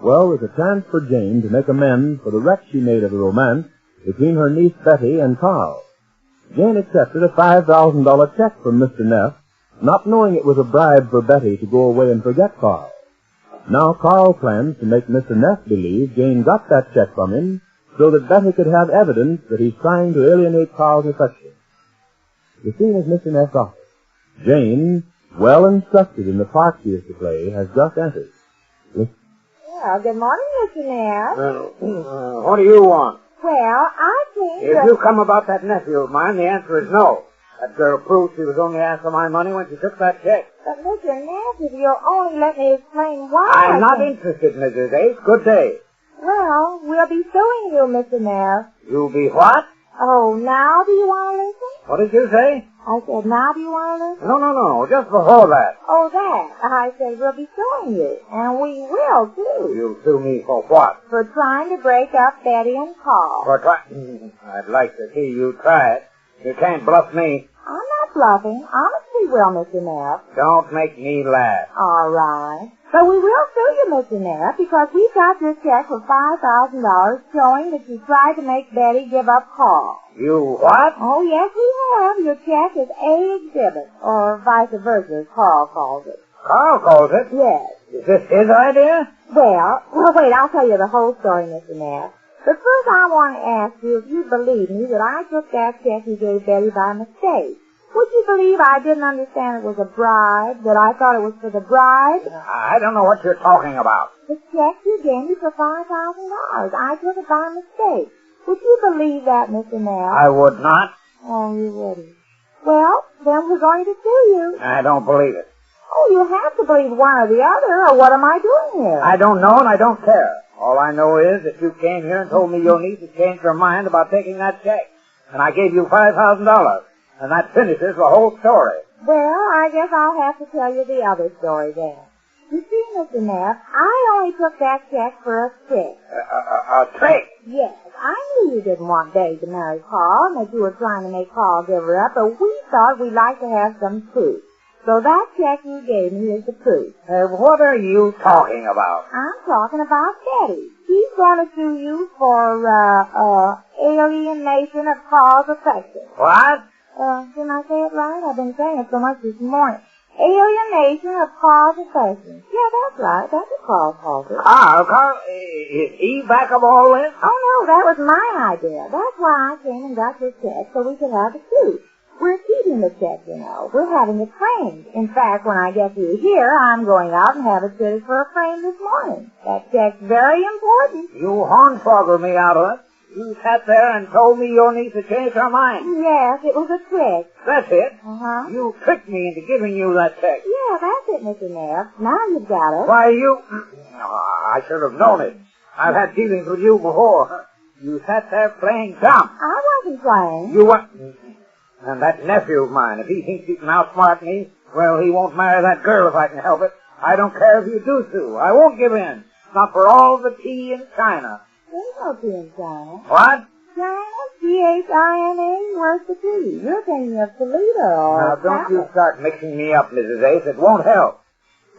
Well, there's a chance for Jane to make amends for the wreck she made of the romance between her niece Betty and Carl. Jane accepted a $5,000 check from Mr. Neff, not knowing it was a bribe for Betty to go away and forget Carl. Now Carl plans to make Mr. Neff believe Jane got that check from him so that Betty could have evidence that he's trying to alienate Carl's affection. The scene is Mr. Neff's office. Jane, well instructed in the part she is to play, has just entered. Well, good morning, Mr. Neff. What do you want? Well, I think If you come about that nephew of mine, the answer is no. That girl proved she was only after my money when she took that check. But, Mr. Neff, if you'll only let me explain why... I'm not interested, Mrs. Ace. Good day. Well, we'll be suing you, Mr. Neff. You'll be what? Oh, now do you want to listen? What did you say? I said, now do you want to listen? No. Just before that. Oh, that. I said, we'll be suing you. And we will, too. You'll sue me for what? For trying to break up Betty and Carl. For I'd like to see you try it. You can't bluff me. I'm not bluffing. Honestly, will, Mr. Neff. Don't make me laugh. All right. But we will sue you, Mr. Neff, because we've got this check for $5,000 showing that you tried to make Betty give up Carl. You what? Oh, yes, we have. Your check is A exhibit, or vice versa, as Carl calls it. Carl calls it? Yes. Is this his idea? Well, wait, I'll tell you the whole story, Mr. Neff. But first I want to ask you if you believe me that I took that check you gave Betty by mistake. Would you believe I didn't understand it was a bribe, that I thought it was for the bride? I don't know what you're talking about. The check you gave me for $5,000. I took it by mistake. Would you believe that, Mr. Neff? I would not. Oh, you wouldn't. Well, then we're going to sue you. I don't believe it. Oh, you have to believe one or the other, or what am I doing here? I don't know and I don't care. All I know is that you came here and told me your niece had changed her mind about taking that check. And I gave you $5,000. And that finishes the whole story. Well, I guess I'll have to tell you the other story then. You see, Mr. Neff, I only took that check for a trick. A trick? Yes, I knew you didn't want Betty to marry Carl and that you were trying to make Carl give her up, but we thought we'd like to have some proof. So that check you gave me is the proof. What are you talking about? I'm talking about Betty. She's going to sue you for, alienation of Carl's affection. What? Didn't I say it right? I've been saying it so much this morning. Alienation of Carl's affection. Yeah, that's right. That's what Carl calls it. Carl, is he back of all this? Oh, no, that was my idea. That's why I came and got this check so we could have a suit. We're keeping the check, you know. We're having it framed. In fact, when I get you here, I'm going out and have it fitted for a frame this morning. That check's very important. You hornswoggled me out of it. You sat there and told me your niece had changed her mind. Yes, it was a trick. That's it. Uh-huh. You tricked me into giving you that check. Yeah, that's it, Mr. Neff. Now you've got it. Why, you... I should have known it. I've had dealings with you before. You sat there playing dumb. I wasn't playing. You what? And that nephew of mine, if he thinks he can outsmart me, well, he won't marry that girl if I can help it. I don't care if you do sue. I won't give in. Not for all the tea in China. There's no tea in China. What? China? C-H-I-N-A? Where's the tea? You're thinking of Toledo or... Now, don't you start mixing me up, Mrs. Ace. It won't help.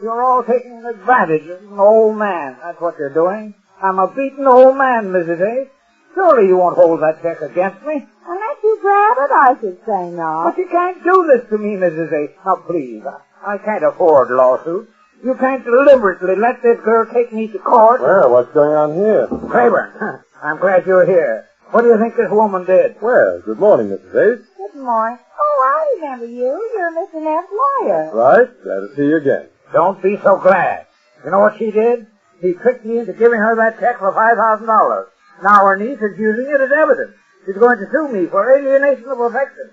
You're all taking advantage of an old man. That's what you're doing. I'm a beaten old man, Mrs. Ace. Surely you won't hold that check against me. Unless you grab it, I should say no. But you can't do this to me, Mrs. Ace. Now, please, I can't afford lawsuits. You can't deliberately let this girl take me to court. Well, what's going on here? Claiborne, I'm glad you're here. What do you think this woman did? Well, good morning, Mrs. Ace. Good morning. Oh, I remember you. You're Mr. Neff's lawyer. Right, glad to see you again. Don't be so glad. You know what she did? She tricked me into giving her that check for $5,000. Now her niece is using it as evidence. She's going to sue me for alienation of affection.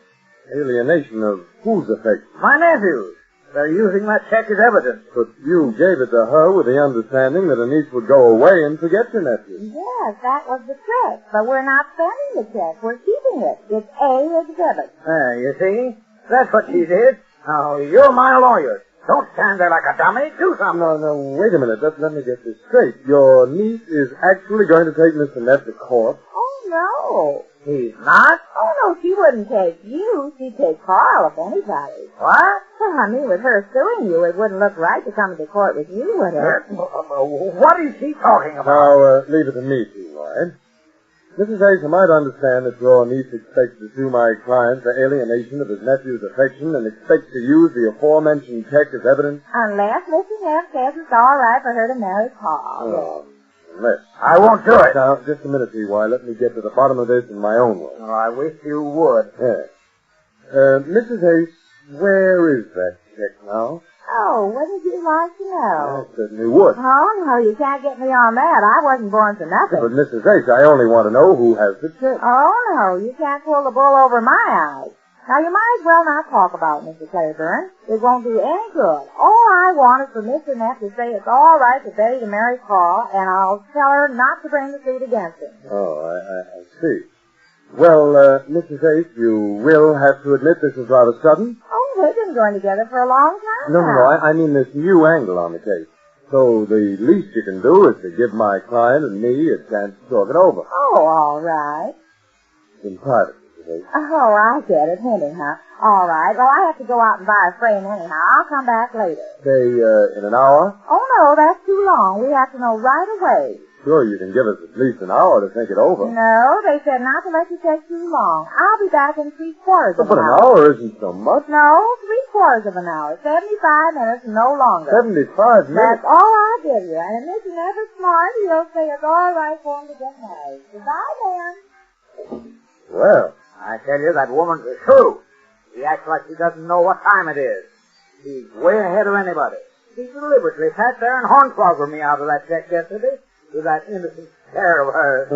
Alienation of whose affection? My nephew's. They're using that check as evidence. But you gave it to her with the understanding that her niece would go away and forget your nephew. Yes, that was the trick. But we're not spending the check. We're keeping it. It's A exhibit. You see? That's what she did. Now, you're my lawyer. Don't stand there like a dummy. Do something. No, wait a minute. Let me get this straight. Your niece is actually going to take Mr. Neff to court? Oh, No. He's not? Oh, no, she wouldn't take you. She'd take Carl if anybody. What? Well, I mean, with her suing you, it wouldn't look right to come to court with you, would it? What is she talking about? Now, leave it to me, T.Y. Mrs. Ace, am I to understand that your niece expects to sue my client for alienation of his nephew's affection and expects to use the aforementioned check as evidence? Unless Mr. Neff says it's all right for her to marry Carl. Oh, unless. I won't do it. Now, just a minute, T.Y. Let me get to the bottom of this in my own way. Oh, I wish you would. Yes. Mrs. Ace, where is that check now? Oh, wouldn't you like to know? I certainly would. Oh, no, you can't get me on that. I wasn't born for nothing. But, Mrs. Ace, I only want to know who has the check. Oh, no, you can't pull the bull over my eyes. Now, you might as well not talk about it, Mr. Claiborne. It won't do any good. All I want is for Mr. Neff to say it's all right for Betty to marry Carl, and I'll tell her not to bring the suit against him. Oh, I see. Well, Mrs. Ace, you will have to admit this is rather sudden. Oh, they've been going together for a long time No, now. I mean this new angle on the case. So the least you can do is to give my client and me a chance to talk it over. Oh, all right. In private, Mrs. Ace. Oh, I get it. Hinting, huh? All right. Well, I have to go out and buy a frame anyhow. I'll come back later. Say, in an hour? Oh, no, that's too long. We have to know right away. Sure, you can give us at least an hour to think it over. No, they said not to let you take too long. I'll be back in 3/4 of But an an hour. hour isn't so much. No, 3/4 of an hour. 75 minutes, no longer. 75 minutes? That's all I'll give you. And if Mr. Neff is smart, he'll say it's all right for him to get married. Goodbye, then. Well, I tell you, that woman's a shrew. She acts like she doesn't know what time it is. She's way ahead of anybody. She deliberately sat there and hornswoggled me out of that check yesterday with that innocent stare of hers.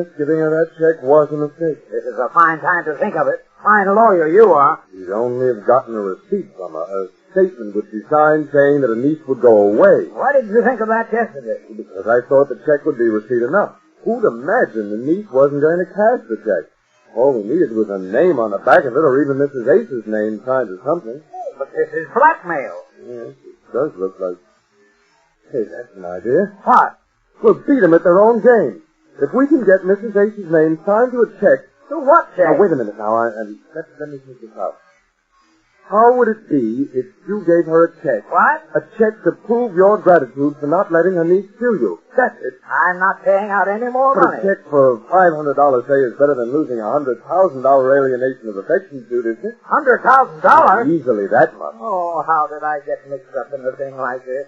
yes, giving her that check was a mistake. This is a fine time to think of it. Fine lawyer you are. She'd only have gotten a receipt from her, a statement which she signed saying that a niece would go away. Why did you think of that yesterday? Because I thought the check would be receipt enough. Who'd imagine the niece wasn't going to cash the check? All we needed was a name on the back of it, or even Mrs. Ace's name signed or something. But this is blackmail. Yes, it does look like... Hey, that's an idea. What? We'll beat them at their own game. If we can get Mrs. Ace's name signed to a check... To what check? Now, wait a minute now, let me think this out. How would it be if you gave her a check? What? A check to prove your gratitude for not letting her niece sue you. That's it. I'm not paying out any more But money. a check for $500, say, is better than losing a $100,000 alienation of affection suit, isn't it? $100,000? Easily that much. Oh, how did I get mixed up in a thing like this?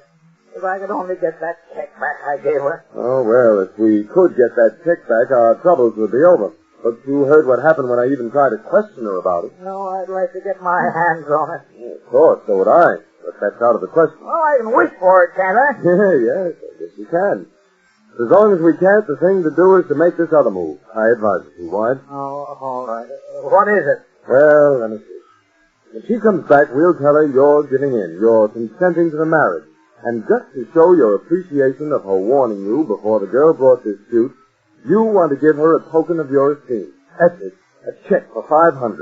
If I could only get that check back I gave her. Oh, well, if we could get that check back, our troubles would be over. But you heard what happened when I even tried to question her about it. No, I'd like to get my hands on it. Yeah, of course, so would I. But that's out of the question. Well, I can wish for it, can't I? Yes, I guess you can. As long as we can't, the thing to do is to make this other move. I advise it, Wide. Oh, all right. What is it? Well, let me see. When she comes back, we'll tell her you're giving in. You're consenting to the marriage. And just to show your appreciation of her warning you before the girl brought this suit, you want to give her a token of your esteem. That's it. A check for $500.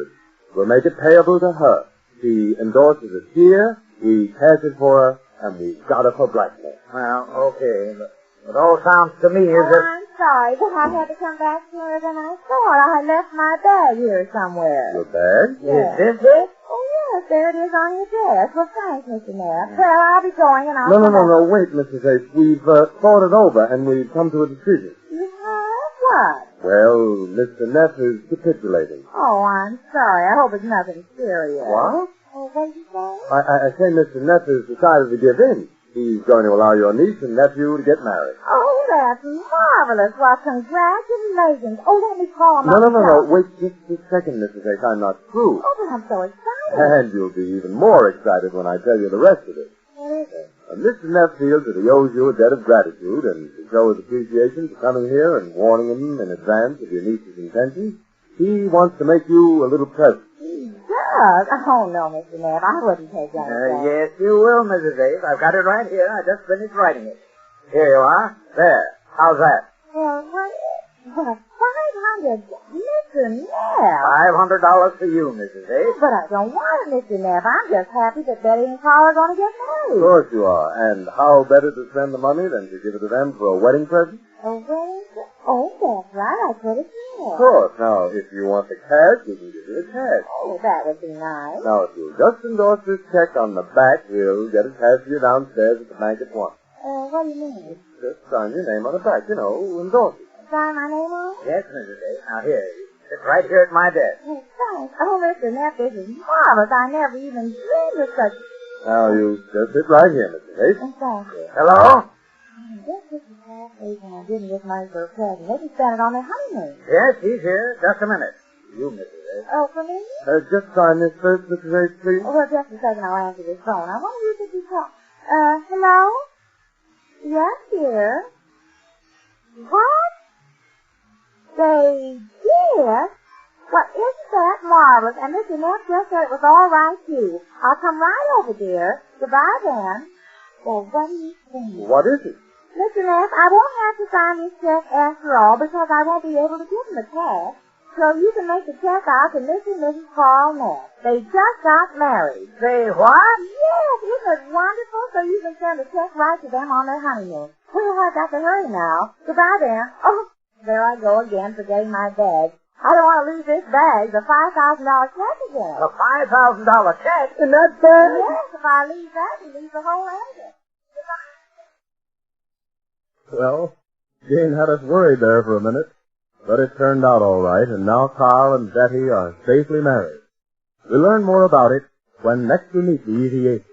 We'll make it payable to her. She endorses it here, we cash it for her, and we've got her for blackmail. Well, okay. It all sounds to me as if... I'm sorry, but I had to come back sooner than I thought. I left my bag here somewhere. Your bag? Yes. Is this it? Oh, yes, there it is on your desk. Well, thanks, Mr. Neff. Well, I'll be going and I'll No, come back. wait, Mrs. Ace. We've thought it over, and we've come to a decision. You have? What? Well, Mr. Neff is capitulating. Oh, I'm sorry. I hope it's nothing serious. What? Oh, what did you say? I say Mr. Neff has decided to give in. He's going to allow your niece and nephew to get married. Oh, that's marvelous. Well, congratulations. Oh, let me call him No. up. Wait just a second, Mrs. Ace. I'm not through. Oh, but I'm so excited. And you'll be even more excited when I tell you the rest of it. What is it? Mr. Neff feels that he owes you a debt of gratitude, and to show his appreciation for coming here and warning him in advance of your niece's intentions, he wants to make you a little present. He does? Oh, no, Mr. Neff. I wouldn't take that. Yes, you will, Mrs. Ace. I've got it right here. I just finished writing it. Here you are. There. How's that? Well, what? 500? Mr. Neff. $500 for you, Mrs. Ace. But I don't want it, Mr. Neff. I'm just happy that Betty and Carl are going to get Of married. course you are. And how better to spend the money than to give it to them for a wedding present? A wedding? Oh, that's right. I could have seen Of course. Now, if you want the cash, we can give you the cash. Oh, that would be nice. Now, if you'll just endorse this check on the back, we'll get it passed to you downstairs at the bank at once. What do you mean? Just sign your name on the back, you know, endorse it. Sign my name on it? Yes, Mrs. Ace. Now, here. Sit right here at my desk. Oh, thanks. Oh, Mr. Neff, this is marvelous. I never even dreamed of such... Now, you just sit right here, Mrs. Ace. Oh, thank you. Hello? Just this is half-age and I didn't get money for a present. They can spend it on their honeymoon. Yes, he's here. Just a minute. You, Mrs. Ace. Oh, for me? Just sign this first, Mrs. Ace, please. Oh, well, just a second. I'll answer this phone. I wonder who could be talking. Hello? Yes, dear. What? They did? Well, isn't that marvelous? And Mr. Neff just said it was all right, too. I'll come right over, dear. Goodbye, then. Well, what do you think? What is it? Mr. Neff, I won't have to sign this check after all because I won't be able to give him the cash. So you can make the check out to Mr. and Mrs. Carl Neff. They just got married. Say what? Yes, isn't it wonderful? So you can send a check right to them on their honeymoon. Well, I've got to hurry now. Goodbye, then. Oh, there I go again, forgetting my bag. I don't want to lose this bag. The $5,000 check again. A $5,000 check? In that bag? Yes, if I lose that, you lose the whole engine. Well, Jane had us worried there for a minute, but it turned out all right, and now Carl and Betty are safely married. We'll learn more about it when next we meet the Easy Aces.